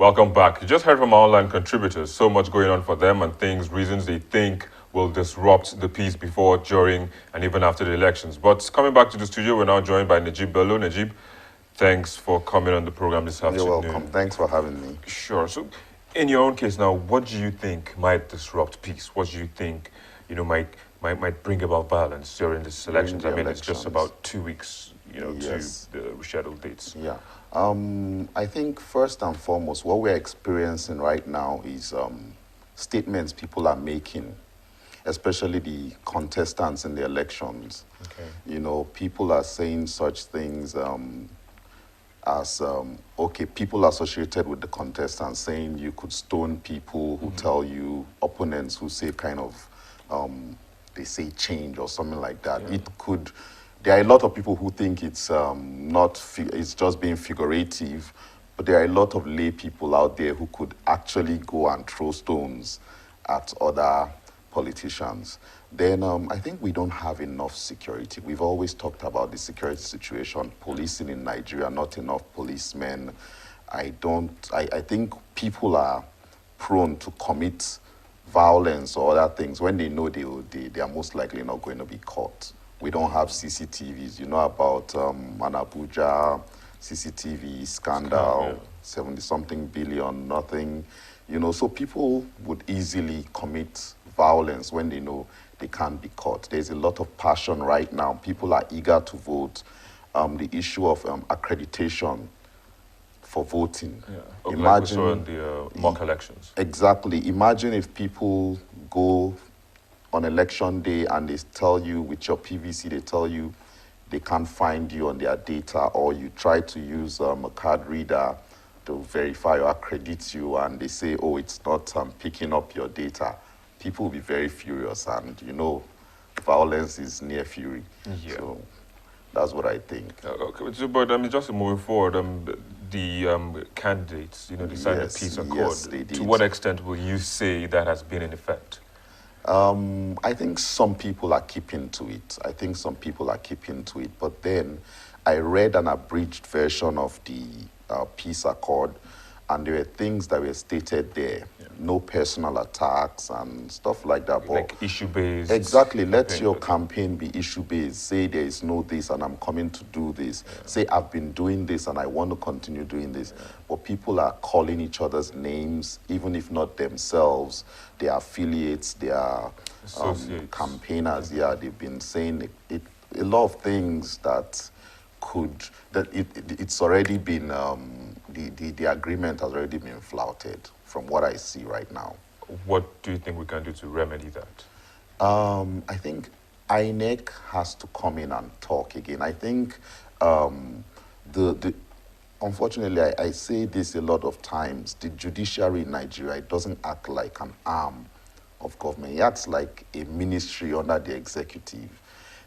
Welcome back. You just heard from our online contributors. So much going on for them and reasons they think will disrupt the peace before, during, and even after the elections. But coming back to the studio, we're now joined by Najib Bello. Najib, thanks for coming on the program this afternoon. You're welcome. Thanks for having me. Sure. So, in your own case now, what do you think might disrupt peace? What do you think, might bring about violence during these elections? It's just about 2 weeks, Yes. to the rescheduled dates. Yeah. I think first and foremost, what we're experiencing right now is statements people are making, especially the contestants in the elections. Okay. People are saying such things as, people associated with the contestants saying you could stone people who tell you, opponents who say they say change or something like that. Yeah. There are a lot of people who think it's it's just being figurative, but there are a lot of lay people out there who could actually go and throw stones at other politicians. Then I think we don't have enough security. We've always talked about the security situation, policing in Nigeria, not enough policemen. I think people are prone to commit violence or other things when they know they are most likely not going to be caught. We don't have CCTVs. You know about an Abuja CCTV scandal, 70-something billion, nothing. So people would easily commit violence when they know they can't be caught. There's a lot of passion right now. People are eager to vote. The issue of accreditation for voting. Yeah. Imagine like we saw in the mock elections. Exactly. Imagine if people go on election day and they tell you with your PVC, they tell you they can't find you on their data, or you try to use a card reader to verify or accredit you and they say, oh, it's not picking up your data. People will be very furious, and violence is near fury. Yeah. So that's what I think. Okay, so, but just moving forward, the candidates, they signed a peace accord. Yes, they did. To what extent will you say that has been in effect? I think some people are keeping to it. But then I read an abridged version of the peace accord, and there were things that were stated there. Yeah. No personal attacks and stuff like that. Like issue-based. Exactly. Let your campaign be issue-based. Say there is no this and I'm coming to do this. Yeah. Say I've been doing this and I want to continue doing this. Yeah. But people are calling each other's names, even if not themselves. Their affiliates, their campaigners. Okay. Yeah, they've been saying a lot of things that it's already been, the agreement has already been flouted from what I see right now. What do you think we can do to remedy that? I think INEC has to come in and talk again. I think unfortunately, I say this a lot of times, the judiciary in Nigeria, it doesn't act like an arm of government. It acts like a ministry under the executive.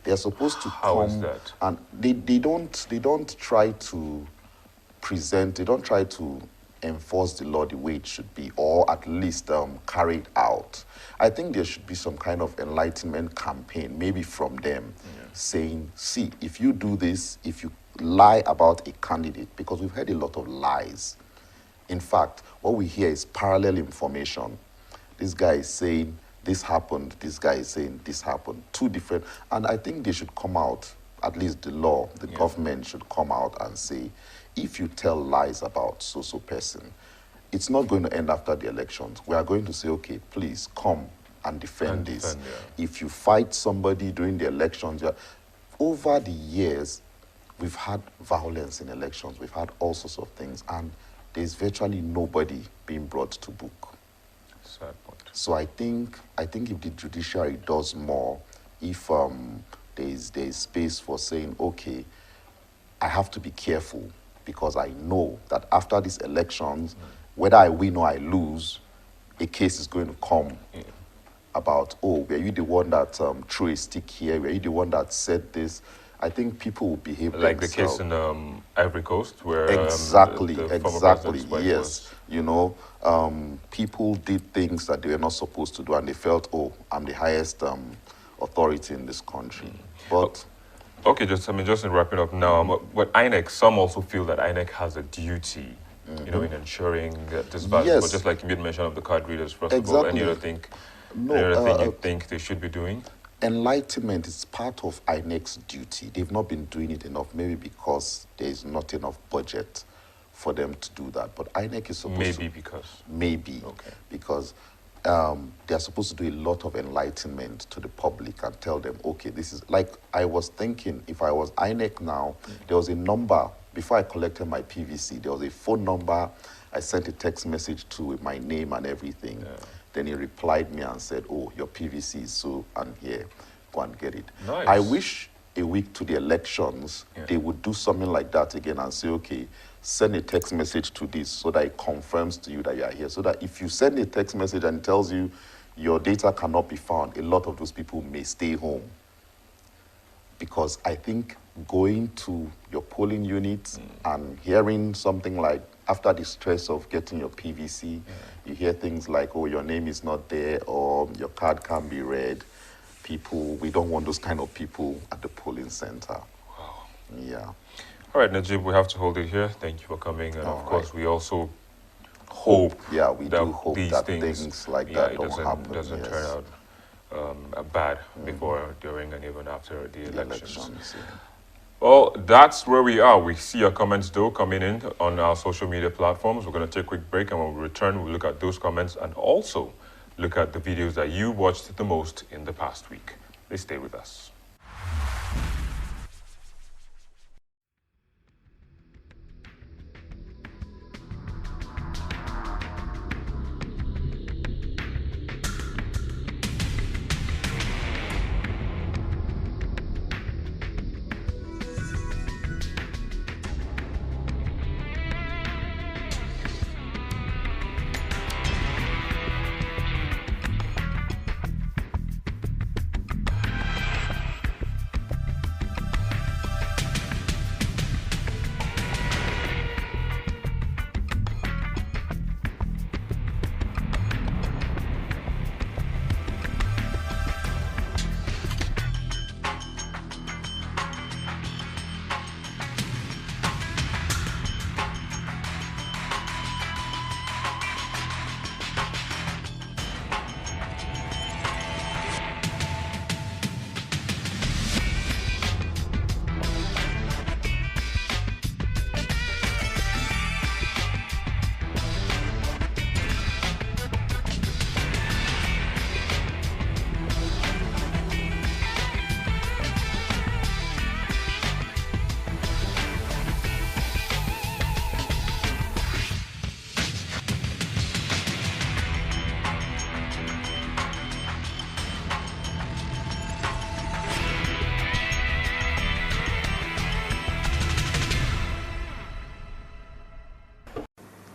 They're supposed to How is that? And they don't try to present, they don't try to enforce the law the way it should be, or at least carry it out. I think there should be some kind of enlightenment campaign, maybe from them, saying, see, if you do this, if you lie about a candidate, because we've heard a lot of lies. In fact, what we hear is parallel information. This guy is saying this happened, this guy is saying this happened. Two different, and I think they should come out, at least the law, the government should come out and say, if you tell lies about so-so person, it's not going to end after the elections. We are going to say, okay, please come and defend this. If you fight somebody during the elections, over the years, we've had violence in elections, we've had all sorts of things, and there's virtually nobody being brought to book. Sad point. So I think if the judiciary does more, if there's space for saying, okay, I have to be careful because I know that after these elections, whether I win or I lose, a case is going to come about, oh, were you the one that threw a stick here? Were you the one that said this? I think people will behave like themselves. The case in Ivory Coast, where exactly, the former president's wife yes, was. People did things that they were not supposed to do, and they felt, oh, I'm the highest authority in this country. But okay, just in wrapping up now, but INEC, some also feel that INEC has a duty you know, in ensuring that this balance. But Yes, just like you made mention of the card readers, first of all, exactly. any other thing you think they should be doing? Enlightenment is part of INEC's duty. They've not been doing it enough, maybe because there is not enough budget for them to do that. But INEC is supposed to... Maybe. Okay. Because they are supposed to do a lot of enlightenment to the public and tell them, okay, this is... Like, I was thinking, if I was INEC now, there was a number, before I collected my PVC, there was a phone number I sent a text message to with my name and everything. Yeah. Then he replied me and said, oh, your PVC is so, and here, go and get it. Nice. I wish a week to the elections, they would do something like that again and say, okay, send a text message to this so that it confirms to you that you are here. So that if you send a text message and it tells you your data cannot be found, a lot of those people may stay home. Because I think going to your polling units and hearing something like, after the stress of getting your PVC, you hear things like, oh, your name is not there, or your card can't be read. People, we don't want those kind of people at the polling center. Wow. Yeah. All right, Najib, we have to hold it here. Thank you for coming. And of course, we also hope we do hope these that things like that don't happen. Doesn't turn out bad before, during, and even after the elections. Well, that's where we are. We see your comments, though, coming in on our social media platforms. We're going to take a quick break, and when we return, we'll look at those comments and also look at the videos that you watched the most in the past week. Please stay with us.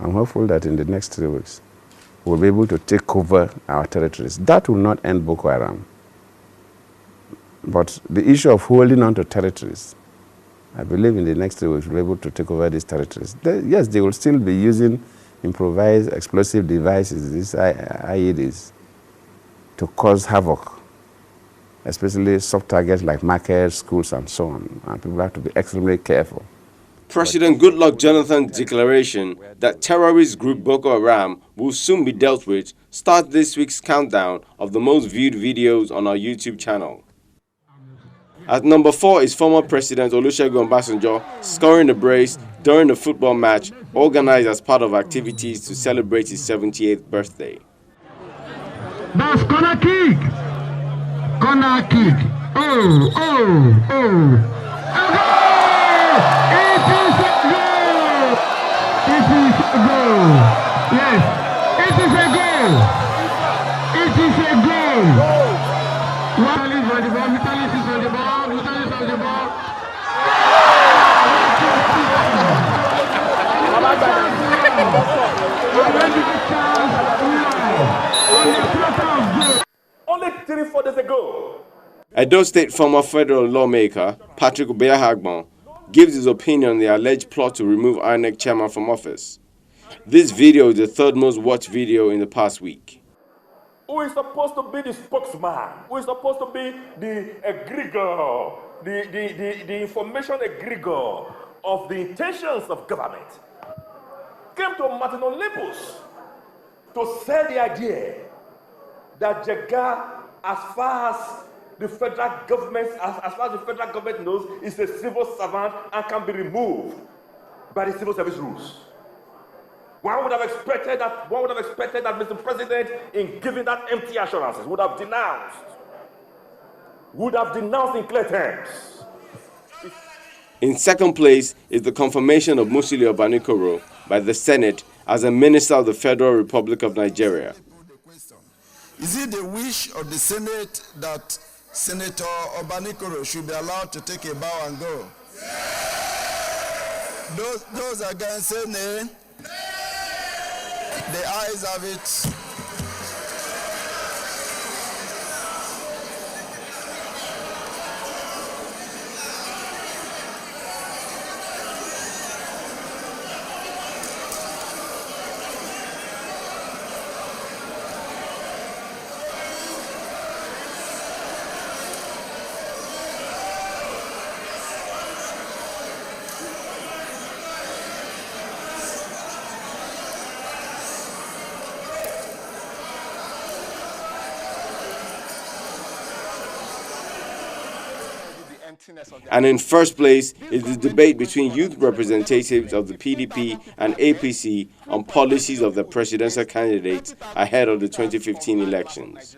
I'm hopeful that in the next 3 weeks, we'll be able to take over our territories. That will not end Boko Haram. But the issue of holding on to territories, I believe in the next 3 weeks, we'll be able to take over these territories. Yes, they will still be using improvised explosive devices, these IEDs, to cause havoc, especially soft targets like markets, schools, and so on. And people have to be extremely careful. President Goodluck Jonathan's declaration that terrorist group Boko Haram will soon be dealt with starts this week's countdown of the most viewed videos on our YouTube channel. At number 4 is former President Olusegun Obasanjo scoring a brace during a football match organized as part of activities to celebrate his 78th birthday. That's corner kick! Corner kick! Oh, oh, oh! It is a goal! It is a goal! Yes, it is a goal! It is a goal! Vitalis on the ball, Vitalis is on the ball, Vitalis on the ball. Only 3-4 days ago. Edo State former federal lawmaker Patrick Obeya-Hagbon gives his opinion on the alleged plot to remove INEC chairman from office. This video is the third most watched video in the past week. Who is supposed to be the spokesman? Who is supposed to be the egregor, the information egregor of the intentions of government? came to Martin Olympus to sell the idea that Jega, as far as the federal government, as far as the federal government knows, is a civil servant and can be removed by the civil service rules. One would have expected that Mr. President, in giving that empty assurances, would have denounced in clear terms. In second place is the confirmation of Musili Obanikoro by the Senate as a Minister of the Federal Republic of Nigeria. Is it the wish of the Senate that Senator Obanikoro should be allowed to take a bow and go? Those against say nay. The ayes have it. And in first place is the debate between youth representatives of the PDP and APC on policies of the presidential candidates ahead of the 2015 elections.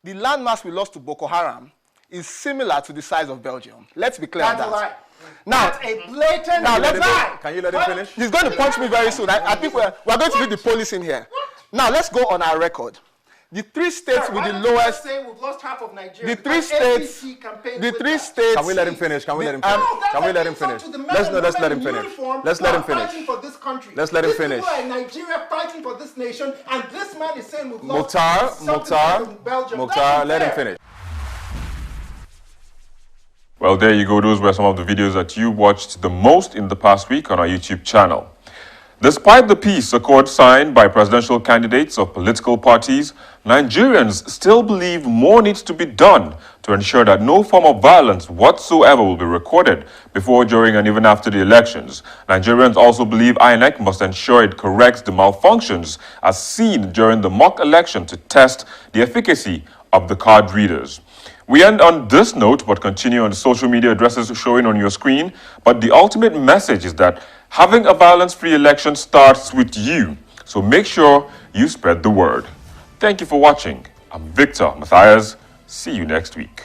The landmass we lost to Boko Haram is similar to the size of Belgium. Let's be clear on that. Now, that's a blatant lie. Can you let him finish? He's going to punch me very soon. I think we're going to do the policing here. Now, let's go on our record. The three states with the lowest. Say we've lost half of Nigeria. The three states. Can we let him finish? Can we let him finish? Can we let him finish? Let's let him finish. Let's let him finish. For this country. Let's let him finish. People are in Nigeria fighting for this nation, and this man is saying we've lost Mukhtar, let him finish. Well, there you go. Those were some of the videos that you watched the most in the past week on our YouTube channel. Despite the peace accord signed by presidential candidates of political parties, Nigerians still believe more needs to be done to ensure that no form of violence whatsoever will be recorded before, during, and even after the elections. Nigerians also believe INEC must ensure it corrects the malfunctions as seen during the mock election to test the efficacy of the card readers. We end on this note, but continue on the social media addresses showing on your screen. But the ultimate message is that having a violence-free election starts with you. So make sure you spread the word. Thank you for watching. I'm Victor Matthias. See you next week.